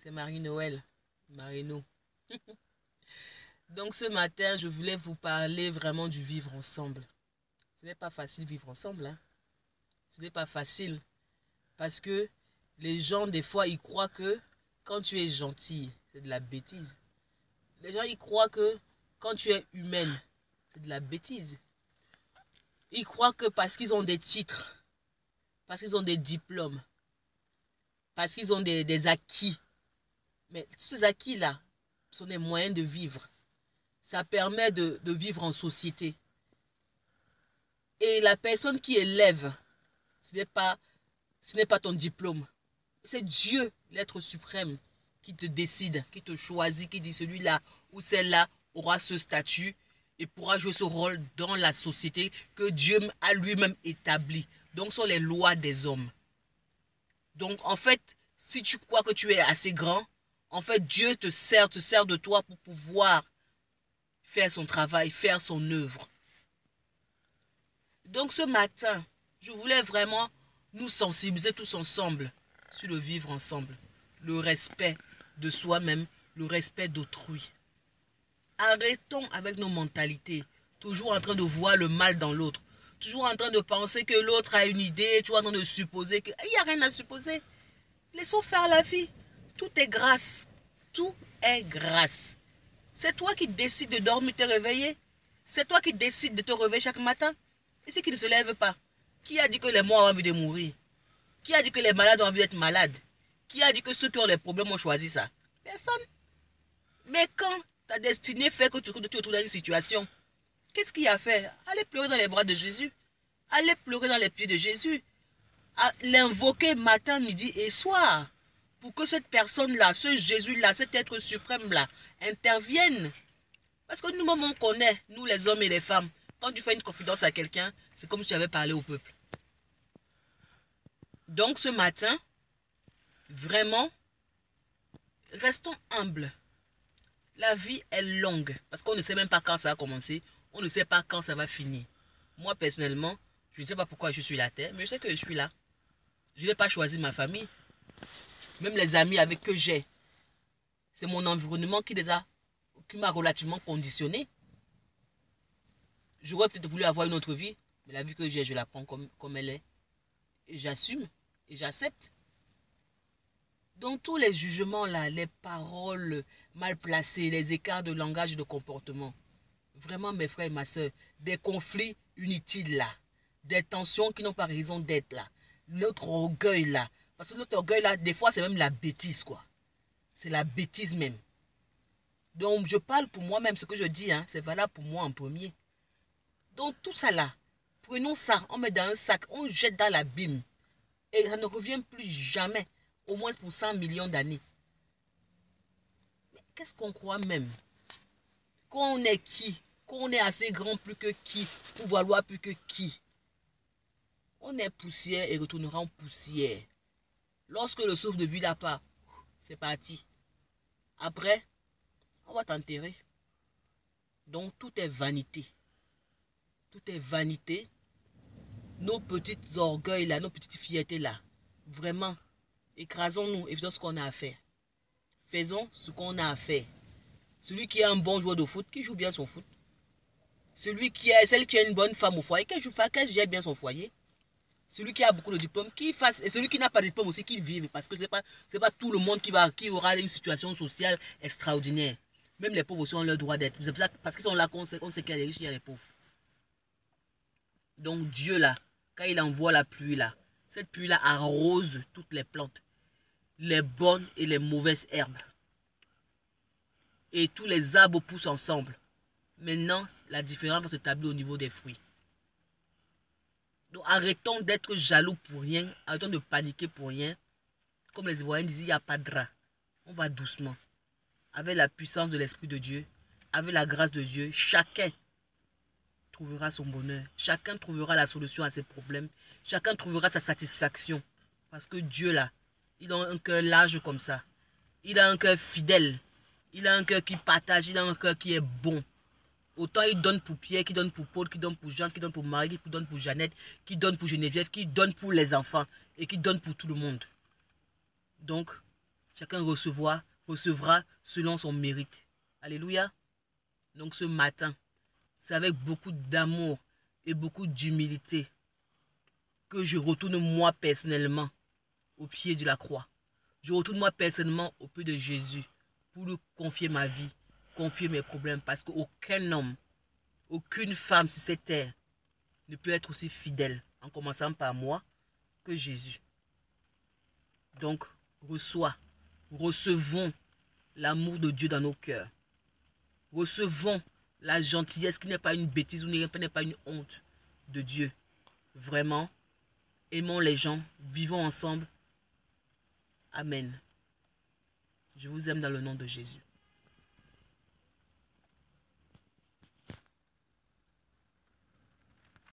c'est Marie-Noël, Marino. Donc ce matin, je voulais vous parler vraiment du vivre ensemble. Ce n'est pas facile vivre ensemble, hein. Ce n'est pas facile parce que les gens, des fois, ils croient que quand tu es gentil, c'est de la bêtise. Les gens, ils croient que quand tu es humaine, c'est de la bêtise. Ils croient que parce qu'ils ont des titres, parce qu'ils ont des diplômes, parce qu'ils ont des acquis. Mais tous ces acquis-là sont des moyens de vivre. Ça permet de vivre en société. Et la personne qui élève, ce n'est pas ton diplôme. C'est Dieu, l'être suprême, qui te décide, qui te choisit, qui dit celui-là ou celle-là aura ce statut et pourra jouer ce rôle dans la société que Dieu a lui-même établi. Donc, ce sont les lois des hommes. Donc, en fait, si tu crois que tu es assez grand, en fait, Dieu te sert de toi pour pouvoir faire son travail, faire son œuvre. Donc, ce matin, je voulais vraiment nous sensibiliser tous ensemble sur le vivre ensemble, le respect de soi-même, le respect d'autrui. Arrêtons avec nos mentalités, toujours en train de voir le mal dans l'autre, toujours en train de penser que l'autre a une idée, toujours en train de supposer qu'il n'y a rien à supposer. Laissons faire la vie. Tout est grâce. Tout est grâce. C'est toi qui décides de dormir, te réveiller. C'est toi qui décides de te réveiller chaque matin. Et ceux qui ne se lèvent pas. Qui a dit que les morts ont envie de mourir? Qui a dit que les malades ont envie d'être malades? Qui a dit que ceux qui ont les problèmes ont choisi ça? Personne. Mais quand ta destinée fait que tu te retrouves dans une situation, qu'est-ce qu'il y a à faire? Allez pleurer dans les bras de Jésus. Allez pleurer dans les pieds de Jésus. L'invoquer matin, midi et soir. Pour que cette personne-là, ce Jésus-là, cet être suprême-là, intervienne. Parce que nous-mêmes, on connaît, nous les hommes et les femmes, quand tu fais une confidence à quelqu'un, c'est comme si tu avais parlé au peuple. Donc ce matin, vraiment, restons humbles. La vie est longue, parce qu'on ne sait même pas quand ça va commencer, on ne sait pas quand ça va finir. Moi, personnellement, je ne sais pas pourquoi je suis sur la terre, mais je sais que je suis là. Je n'ai pas choisi ma famille. Même les amis avec que j'ai, c'est mon environnement qui m'a relativement conditionné. J'aurais peut-être voulu avoir une autre vie, mais la vie que j'ai, je la prends comme elle est. Et j'assume, et j'accepte. Donc tous les jugements là, les paroles mal placées, les écarts de langage et de comportement, vraiment mes frères et ma soeur, des conflits inutiles là, des tensions qui n'ont pas raison d'être là, notre orgueil là, parce que notre orgueil là, des fois c'est même la bêtise quoi, c'est la bêtise même. Donc je parle pour moi-même, ce que je dis, hein, c'est valable pour moi en premier. Donc tout ça là, prenons ça, on met dans un sac, on jette dans l'abîme, et ça ne revient plus jamais, au moins pour 100 millions d'années. Mais qu'est-ce qu'on croit même? Qu'on est qui? Qu'on est assez grand plus que qui? Pour valoir plus que qui? On est poussière et retournera en poussière. Lorsque le souffle de vie n'a pas, c'est parti. Après, on va t'enterrer. Donc tout est vanité. Tout est vanité. Nos petites orgueils là, nos petites fiertés là, vraiment, écrasons-nous et faisons ce qu'on a à faire. Faisons ce qu'on a à faire. Celui qui est un bon joueur de foot, qui joue bien son foot. Celle qui a une bonne femme au foyer, qu'elle gère bien son foyer. Celui qui a beaucoup de diplômes, qu'il fasse. Et celui qui n'a pas de diplôme aussi, qu'il vive. Parce que c'est pas tout le monde qui aura une situation sociale extraordinaire. Même les pauvres aussi ont leur droit d'être. C'est pour ça, parce qu'ils sont là qu'on sait qu'il y a les riches, il y a les pauvres. Donc Dieu là, quand il envoie la pluie là, cette pluie là arrose toutes les plantes. Les bonnes et les mauvaises herbes. Et tous les arbres poussent ensemble. Maintenant, la différence va s'établir au niveau des fruits. Donc arrêtons d'être jaloux pour rien, arrêtons de paniquer pour rien. Comme les Ivoiriens disaient, il n'y a pas de drap. On va doucement. Avec la puissance de l'Esprit de Dieu, avec la grâce de Dieu, chacun trouvera son bonheur. Chacun trouvera la solution à ses problèmes. Chacun trouvera sa satisfaction. Parce que Dieu là, il a un cœur large comme ça. Il a un cœur fidèle. Il a un cœur qui partage. Il a un cœur qui est bon. Autant il donne pour Pierre, qui donne pour Paul, qui donne pour Jean, qui donne pour Marie, qui donne pour Jeannette, qui donne pour Geneviève, qui donne pour les enfants et qui donne pour tout le monde. Donc, Chacun recevra selon son mérite. Alléluia. Donc ce matin, c'est avec beaucoup d'amour et beaucoup d'humilité que je retourne moi personnellement au pied de la croix. Je retourne moi personnellement au pied de Jésus pour lui confier ma vie, confier mes problèmes, parce qu'aucun homme, aucune femme sur cette terre ne peut être aussi fidèle, en commençant par moi, que Jésus. Donc, recevons l'amour de Dieu dans nos cœurs. Recevons la gentillesse qui n'est pas une bêtise ou n'est pas une honte de Dieu. Vraiment, aimons les gens, vivons ensemble. Amen. Je vous aime dans le nom de Jésus.